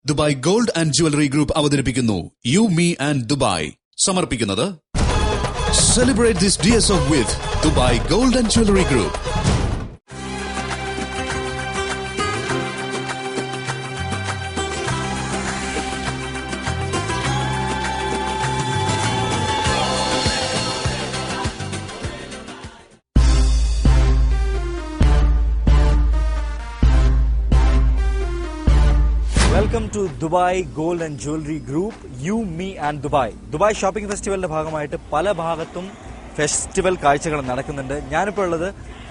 Dubai gold and jewellery group അവതരിപ്പിക്കുന്നു you me and Dubai. സമർപ്പിക്കുന്നത് celebrate this DSO with Dubai gold and jewellery group. Welcome to Dubai gold and jewellery group you me and Dubai. Dubai shopping ഫെസ്റ്റിവലിന്റെ ഭാഗമായിട്ട് പല ഭാഗത്തും festival കാഴ്ചകൾ നടക്കുന്നുണ്ട്. ഞാനിപ്പോൾ ഉള്ളത്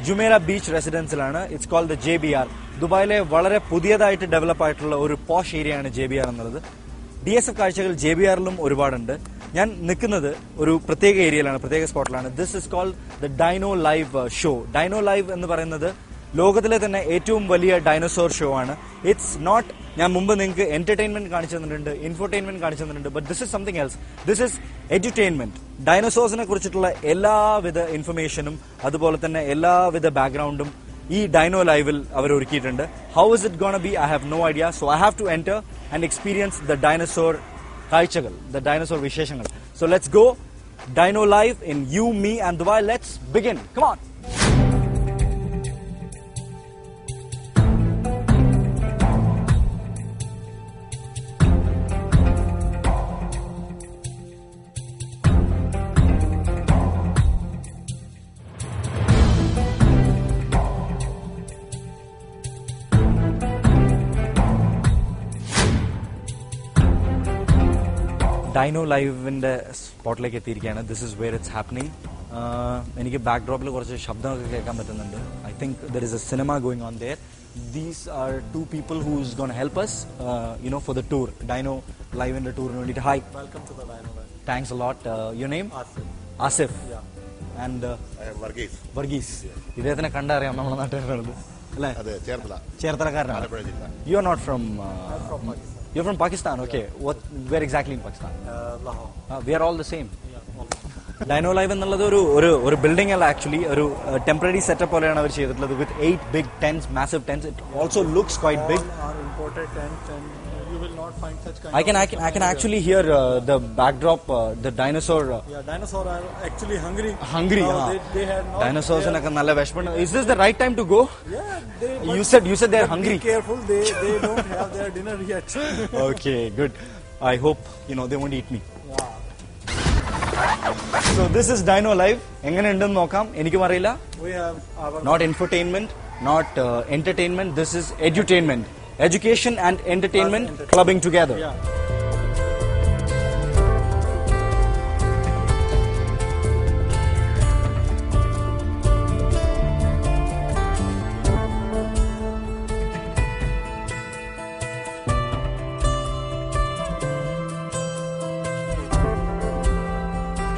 ജുമേറ ബീച്ച് റെസിഡൻസിലാണ്. It's called the JBR. ദുബായിലെ വളരെ പുതിയതായിട്ട് ഡെവലപ്പ് ആയിട്ടുള്ള ഒരു പോഷ് ഏരിയയാണ് JBR എന്നുള്ളത്. DSF കാഴ്ചകൾ JBRലും ഒരുപാടുണ്ട്. ഞാൻ നിൽക്കുന്നത് ഒരു പ്രത്യേക ഏരിയയിലാണ്, പ്രത്യേക സ്പോട്ടിലാണ്. This is called the dino live show. Dino live എന്ന് പറയുന്നത് ലോകത്തിലെ തന്നെ ഏറ്റവും വലിയ ഡൈനോസോർ ഷോ ആണ്. ഇറ്റ്സ് നോട്ട്, ഞാൻ മുമ്പ് നിങ്ങൾക്ക് എന്റർടൈൻമെന്റ് കാണിച്ചു തന്നിട്ടുണ്ട്, ഇൻഫോർടൈൻമെന്റ് കാണിച്ചു തന്നിട്ടുണ്ട്, but this is something else. This is edutainment. ഡൈനോസോഴ്സിനെ കുറിച്ചിട്ടുള്ള എല്ലാവിധ ഇൻഫർമേഷനും അതുപോലെ തന്നെ എല്ലാവിധ ബാക്ക്ഗ്രൗണ്ടും ഈ ഡൈനോ ലൈവിൽ അവർ ഒരുക്കിയിട്ടുണ്ട്. How is it gonna be? I have no idea. So I have to enter and experience the dinosaur കാഴ്ചകൾ, ദ ഡൈനോസോർ വിശേഷങ്ങൾ. So let's go dino live in you me and Dubai. Let's begin. Come on. Dino ലൈവിന്റെ സ്പോട്ടിലേക്ക് എത്തിയിരിക്കുകയാണ്. This is where it's happening. എനിക്ക് ബാക്ക്ഡ്രോപ്പിൽ കുറച്ച് ശബ്ദമൊക്കെ കേൾക്കാൻ പറ്റുന്നുണ്ട്. I think there is a cinema going on there. These are two people who's gone help us for the tour, dino ലൈവിന്റെ ടൂറിന് വേണ്ടിയിട്ട്. Hi, welcome to the dino live. Thanks a lot. Your name? Asif. And Varghese. ഇദ്ദേഹത്തിനെ കണ്ടറിയാം നമ്മുടെ നാട്ടുകാരുള്ളത് അല്ലേ? ചേർത്തലക്കാരനാണ്. You are not from You're from Pakistan, okay. Where exactly in Pakistan? Lahore. We are all the same. Dino Live എന്നുള്ളത് ഒരു building അല്ല, actually ഒരു ടെമ്പററി സെറ്റപ്പ് പോലെയാണ് അവർ ചെയ്തിട്ടുള്ളത്. വിത്ത് 8 big tents, massive tents. It also looks quite big. All are imported tents, and you will not find such kind. I can actually hear the backdrop, the dinosaur. Yeah, dinosaurs are actually hungry. Now, they had not. Dinosaurs ഒക്കെ നല്ല വിശപ്പുണ്ട്. Is this the right time to go? Yeah, they. You said they are hungry. Be careful. They don't have their dinner yet. Okay, good. I hope they won't eat me. Yeah. So this is Dino Live. എങ്ങനെ ഉണ്ടെന്ന് നോക്കാം. എനിക്കും അറിയില്ല. We have our. Not infotainment, not entertainment. This is edutainment. Education and entertainment clubbing together. Yeah.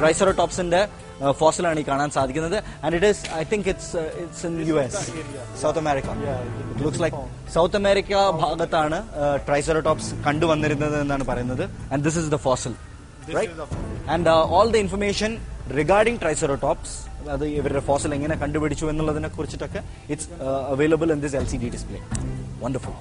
ട്രൈസെറോടോപ്സിന്റെ ഫോസിലാണ് ഈ കാണാൻ സാധിക്കുന്നത്. And it is, I think it's in US, South America. It looks like South America ഭാഗത്താണ് triceratops കണ്ടുവന്നിരുന്നത് എന്നാണ് പറയുന്നത്. And this is the fossil, right? And all the information regarding triceratops, അത് ഇവരുടെ fossil എങ്ങനെ കണ്ടുപിടിച്ചു എന്നുള്ളതിനെ കുറിച്ചിട്ടൊക്കെ it's available in this LCD display. Wonderful.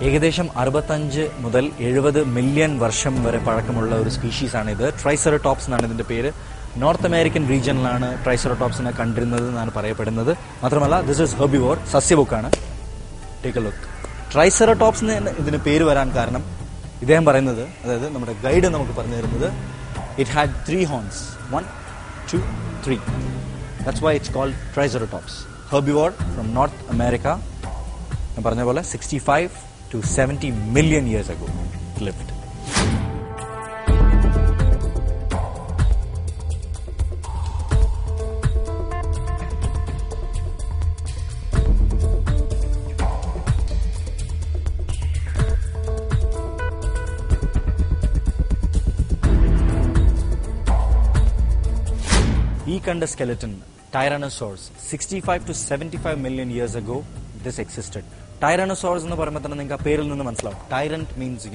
ഏകദേശം 65 മുതൽ 70 മില്യൺ വർഷം വരെ പഴക്കമുള്ള ഒരു സ്പീഷീസാണ് ഇത്. ട്രൈസെറോടോപ്സ് എന്നാണ് ഇതിന്റെ പേര്. നോർത്ത് അമേരിക്കൻ റീജിയനിലാണ് ട്രൈസെറോടോപ്സിനെ കണ്ടിരുന്നത് എന്നാണ് പറയപ്പെടുന്നത്. മാത്രമല്ല ദിസ് ഇസ് ഹെർബിവോർ, സസ്യബുക്കാണ്. Take a look. ട്രൈസെറോടോപ്സ് എന്ന് ഇതിന് പേര് വരാൻ കാരണം ഇദ്ദേഹം പറയുന്നത്, അതായത് നമ്മുടെ ഗൈഡ് നമുക്ക് പറഞ്ഞു തരുന്നത്, it had 3 horns. 1, 2, 3. That's why it's called triceratops. Herbivore from North America. ഞാൻ പറഞ്ഞ പോലെ 65 to 70 million years ago it lived. ഈ കണ്ട skeleton, Tyrannosaurus, 65 to 75 million years ago this existed. ടൈറാനോസോറസ് എന്ന് പറയുമ്പോൾ തന്നെ നിങ്ങൾക്ക് ആ പേരിൽ നിന്ന് മനസ്സിലാവും. ടൈറന്റ് മീൻസ്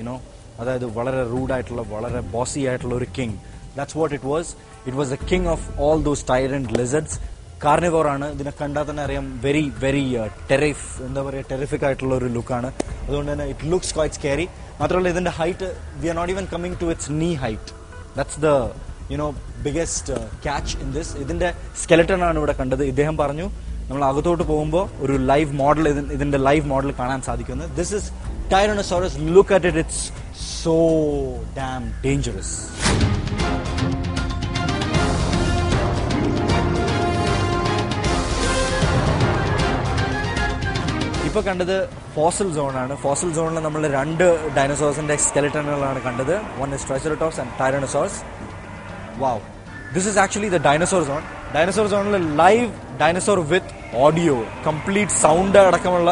അതായത് വളരെ റൂഡായിട്ടുള്ള, വളരെ ബോസി ആയിട്ടുള്ള ഒരു king. That's what it was. It was the king of all those tyrant lizards. Carnivore ആണ്. ഇതിനെ കണ്ടാൽ തന്നെ അറിയാം വെരി വെരി ടെറിഫിക് ആയിട്ടുള്ള ഒരു ലുക്കാണ്. അതുകൊണ്ട് തന്നെ ഇറ്റ് ലുക്സ് ക്വൈറ്റ് സ്കേറി. മാത്രമല്ല ഇതിന്റെ height we are not even coming to its knee height. That's the biggest catch in this. ഇതിന്റെ സ്കെലറ്റൺ ആണ് ഇവിടെ കണ്ടത്. ഇദ്ദേഹം പറഞ്ഞു നമ്മൾ അകത്തോട്ട് പോകുമ്പോൾ ഒരു ലൈവ് മോഡൽ, ഇതിന്റെ ലൈവ് മോഡൽ കാണാൻ സാധിക്കുന്നത്. This is Tyrannosaurus. Look at it, it's so damn dangerous. ഇപ്പൊ കണ്ടത് ഫോസിൽ സോൺ ആണ്. ഫോസിൽ സോണിൽ നമ്മൾ 2 ഡൈനോസോഴ്സിന്റെ സ്കെലറ്റനുകളാണ് കണ്ടത്. One is triceratops and tyrannosaurus. Wow, this is actually the dinosaur zone. Dinosaur സോണിൽ live dinosaur with audio, complete sound അടക്കമുള്ള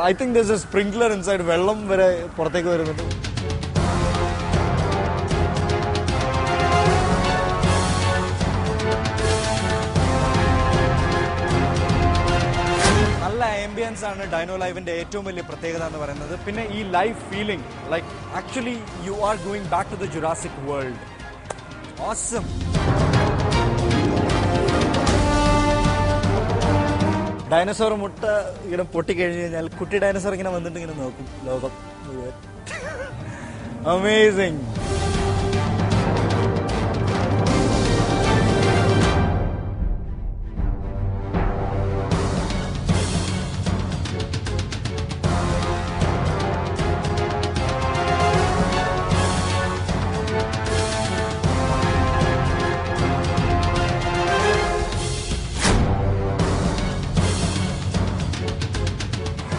I think there's a sprinkler inside. വെള്ളം വരെ പുറത്തേക്ക് വരുന്നുണ്ട്. നല്ല ആംബിയൻസ് ആണ് ഡൈനോ ലൈവിന്റെ ഏറ്റവും വലിയ പ്രത്യേകത എന്ന് പറയുന്നത്. പിന്നെ ഈ live feeling, like actually you are going back to the Jurassic World. Awesome. Dinosaur മുട്ട ഇങ്ങനെ പൊട്ടിക്കഴിഞ്ഞു കഴിഞ്ഞാൽ കുട്ടി ഡൈനോസോർ ഇങ്ങനെ വന്നിട്ട് ഇങ്ങനെ നോക്കും ലോകം മുഴുവൻ. അമേസിങ്.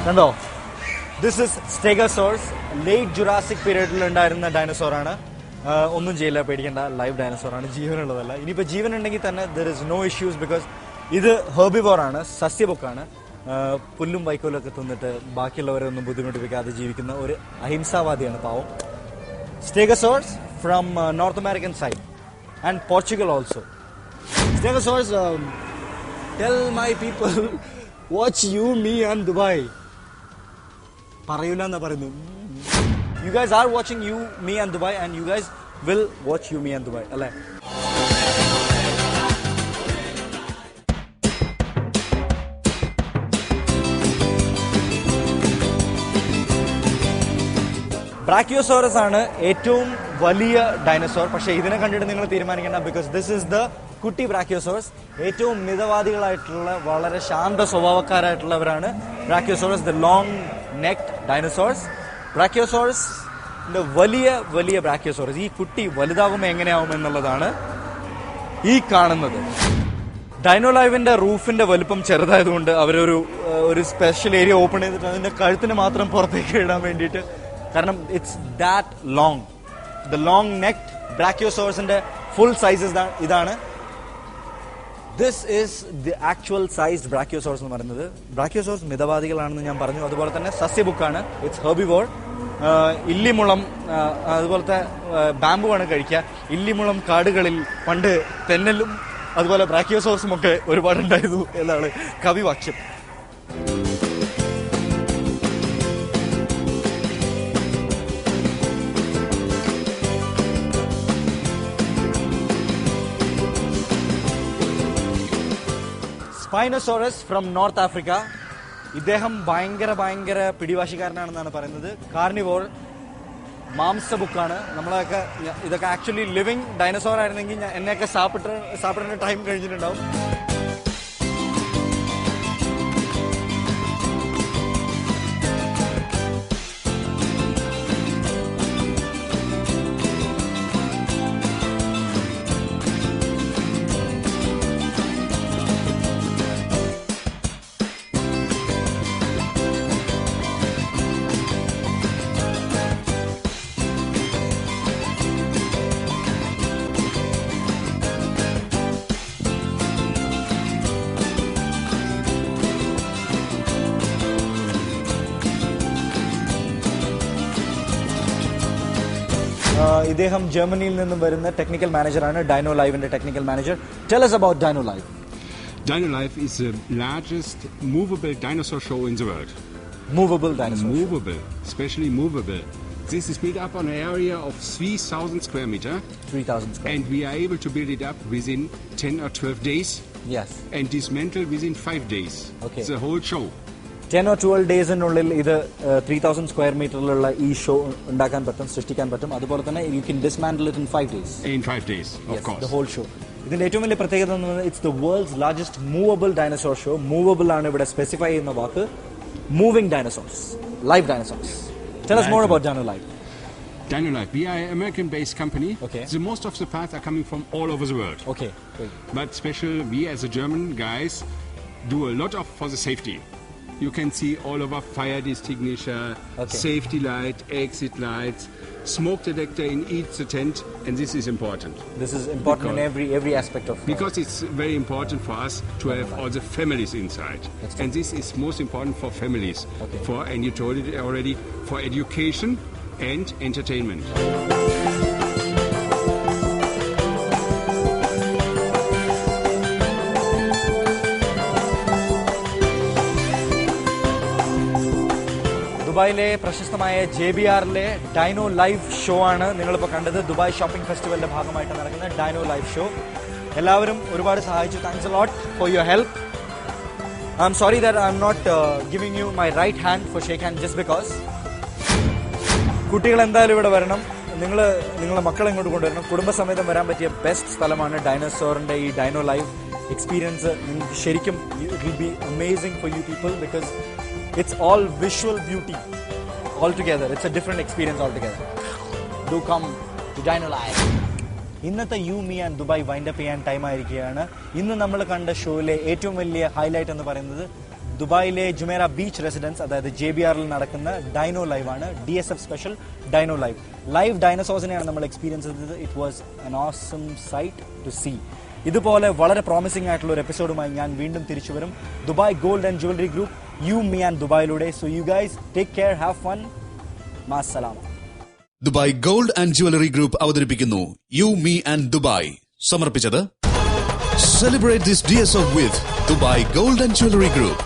കണ്ടോ, this is stegosaurus. Late Jurassic പീരീഡിൽ ഉണ്ടായിരുന്ന ഡൈനോസോർ ആണ്. ഒന്നും ചെയ്യില്ല, പേടിക്കേണ്ട. ലൈവ് ഡൈനോസോർ ആണ്, ജീവനുള്ളതല്ല. ഇനിയിപ്പോൾ ജീവൻ ഉണ്ടെങ്കിൽ തന്നെ there is no issues, because ഇത് ഹെർബിവോർ ആണ്, സസ്യബുക്കാണ്. പുല്ലും വൈക്കോലും ഒക്കെ തിന്നിട്ട് ബാക്കിയുള്ളവരെ ഒന്നും ബുദ്ധിമുട്ടിപ്പിക്കാതെ ജീവിക്കുന്ന ഒരു അഹിംസാവാദിയാണ് പാവം. Stegosaurus from north American side and Portugal also. Stegosaurus tell my people watch you me and Dubai. പറയൂല എന്നാ പറയുന്നു. You guys are watching you me and Dubai and you guys will watch you me and Dubai, അല്ലേ? Brachiosaurus ആണ് ഏറ്റവും വലിയ dinosaur. പക്ഷെ ഇതിനെ കണ്ടിട്ട് നിങ്ങൾ തീരുമാനിക്കേണ്ട, ബിക്കോസ് ദിസ് ഇസ് ദ കുട്ടി ബ്രാക്കിയോസോറസ്. ഏറ്റവും മിതവാദികളായിട്ടുള്ള, വളരെ ശാന്ത സ്വഭാവക്കാരായിട്ടുള്ളവരാണ് ബ്രാക്കിയോസോറസ്, ദ ലോങ് നെക്ഡ് ഡൈനോസോർസ്. ബ്രാക്കിയോസോറസ് വലിയ വലിയ ബ്രാക്കിയോസോറസ്. ഈ കുട്ടി വലുതാകുമ്പോൾ എങ്ങനെയാവും എന്നുള്ളതാണ് ഈ കാണുന്നത്. ഡൈനോ ലൈവിന്റെ റൂഫിന്റെ വലുപ്പം ചെറുതായതുകൊണ്ട് അവരൊരു സ്പെഷ്യൽ ഏരിയ ഓപ്പൺ ചെയ്തിട്ട് അതിന്റെ കഴുത്തിന് മാത്രം പുറത്തേക്ക് ഇടാൻ വേണ്ടിയിട്ട്. കാരണം it's that long. The long necked ബ്രാക്കിയോസോറസിന്റെ ഫുൾ സൈസ് ഇതാണ്. This is the actual sized brachiosaurus എന്ന് പറയുന്നത്. ബ്രാക്കിയോസോറസ് മിതവാദികളാണെന്ന് ഞാൻ പറഞ്ഞു. അതുപോലെ തന്നെ സസ്യബുക്കാണ്. It's herbivore. ഇല്ലിമുളം അതുപോലത്തെ ബാമ്പു ആണ് കഴിക്കുക. ഇല്ലിമുളം കാടുകളിൽ പണ്ട് തെന്നലും അതുപോലെ ബ്രാക്കിയോസോറസും ഒക്കെ ഒരുപാടുണ്ടായിരുന്നു എന്നാണ് കവിവാക്യം. സ്പൈനോസോറസ് ഫ്രം നോർത്ത് ആഫ്രിക്ക. ഇദ്ദേഹം ഭയങ്കര പിടിവാശിക്കാരനാണെന്നാണ് പറയുന്നത്. കാർണിവോർ, മാംസബുക്കാണ്. ഇതൊക്കെ ആക്ച്വലി ലിവിങ് ഡൈനോസോർ ആയിരുന്നെങ്കിൽ എന്നെയൊക്കെ സാപ്പിടുന്ന ടൈം കഴിഞ്ഞിട്ടുണ്ടാവും. ഇദ്ദേഹം ജർമ്മനിയിൽ നിന്നും വരുന്ന ടെക്നിക്കൽ മാനേജറാണ്. ഡൈനോ ലൈവിന്റെ technical manager. Tell us about Dino Live. Dino Live is the largest movable dinosaur show in the world. Movable dinosaur. Movable, especially movable. This is built up on an area of 3,000 square meter, 3,000 square. and we are able to build it up within 10 or 12 days Yes. and dismantle within 5 days. Okay. The whole show. 10 or 12 ഡേയ്സിനുള്ളിൽ ഇത് 3,000 square മീറ്ററിലുള്ള ഈ show ഉണ്ടാക്കാൻ പറ്റും, സൃഷ്ടിക്കാൻ പറ്റും. അതുപോലെ തന്നെ you can dismantle it in 5 days. In 5 days, of course. The whole show. ഇതിന്റെ ഏറ്റവും വലിയ പ്രത്യേകത എന്ന് പറയുന്നത് it's the world's largest movable dinosaur show. Movable ആണ് ഇവിടെ സ്പെസിഫൈ ചെയ്യുന്ന വാക്ക്. Moving dinosaurs, live dinosaurs. Tell us more about Dino Live. Dino Life, we are an American-based company. Okay. So most of the parts are coming from all over the world. Okay, great. But special, we as a German guys do a lot of for the safety. You can see all over fire extinguisher, Okay. safety light, exit lights, smoke detector in each tent, and this is important. This is important in Because- every aspect of Because it's very important for us to have all the families inside. That's And this is most important for families. Okay. For, and you told it already, for education and entertainment. ദുബായിലെ പ്രശസ്തമായ JBRലെ dino live show ആണ് നിങ്ങളിപ്പോൾ കണ്ടത്. Dubai shopping ഫെസ്റ്റിവലിന്റെ ഭാഗമായിട്ട് നടക്കുന്ന dino live show. എല്ലാവരും ഒരുപാട് സഹായിച്ചു. Thanks a lot for your help. I'm sorry that I'm not giving you my right hand for shake hand just because. കുട്ടികൾ എന്തായാലും ഇവിടെ വരണം. നിങ്ങളെ മക്കളെ ഇങ്ങോട്ട് കൊണ്ടുവരണം. കുടുംബസമേതം വരാൻ പറ്റിയ ബെസ്റ്റ് സ്ഥലമാണ് ഡൈനോസോറിന്റെ ഈ ഡൈനോ ലൈവ് എക്സ്പീരിയൻസ്. നിങ്ങൾക്ക് ശരിക്കും it will be amazing for you people because it's all visual beauty altogether. It's a different experience altogether. Do come to Dino Live. ഇന്നത്തെ U me and Dubai wind up ചെയ്യാൻ time ആയിരിക്കുകയാണ്. ഇന്ന് നമ്മൾ കണ്ട ഷോയിലെ ഏറ്റവും വലിയ ഹൈലൈറ്റ് എന്ന് പറയുന്നത് ദുബായിലെ ജുമേറ ബീച്ച് റെസിഡൻസ്, അതായത് JBRൽ നടക്കുന്ന ഡൈനോ ലൈവ് ആണ്. DSF special dino live. Live ഡൈനോസോഴ്സിനെയാണ് നമ്മൾ എക്സ്പീരിയൻസ് ചെയ്തത്. It was an awesome sight to see. ഇതുപോലെ വളരെ പ്രോമിസിംഗ് ആയിട്ടുള്ള ഒരു എപ്പിസോഡുമായി ഞാൻ വീണ്ടും തിരിച്ചു വരും. Dubai gold and jewellery group, you me and ദുബായിലൂടെ. So you guys take care, have fun, മാസ്സലാമ. Dubai gold and jewellery group അവതരിപ്പിക്കുന്നു യു മീ ആൻഡ് ദുബായ്. സമർപ്പിച്ചത് celebrate this DSO with Dubai gold and jewellery group.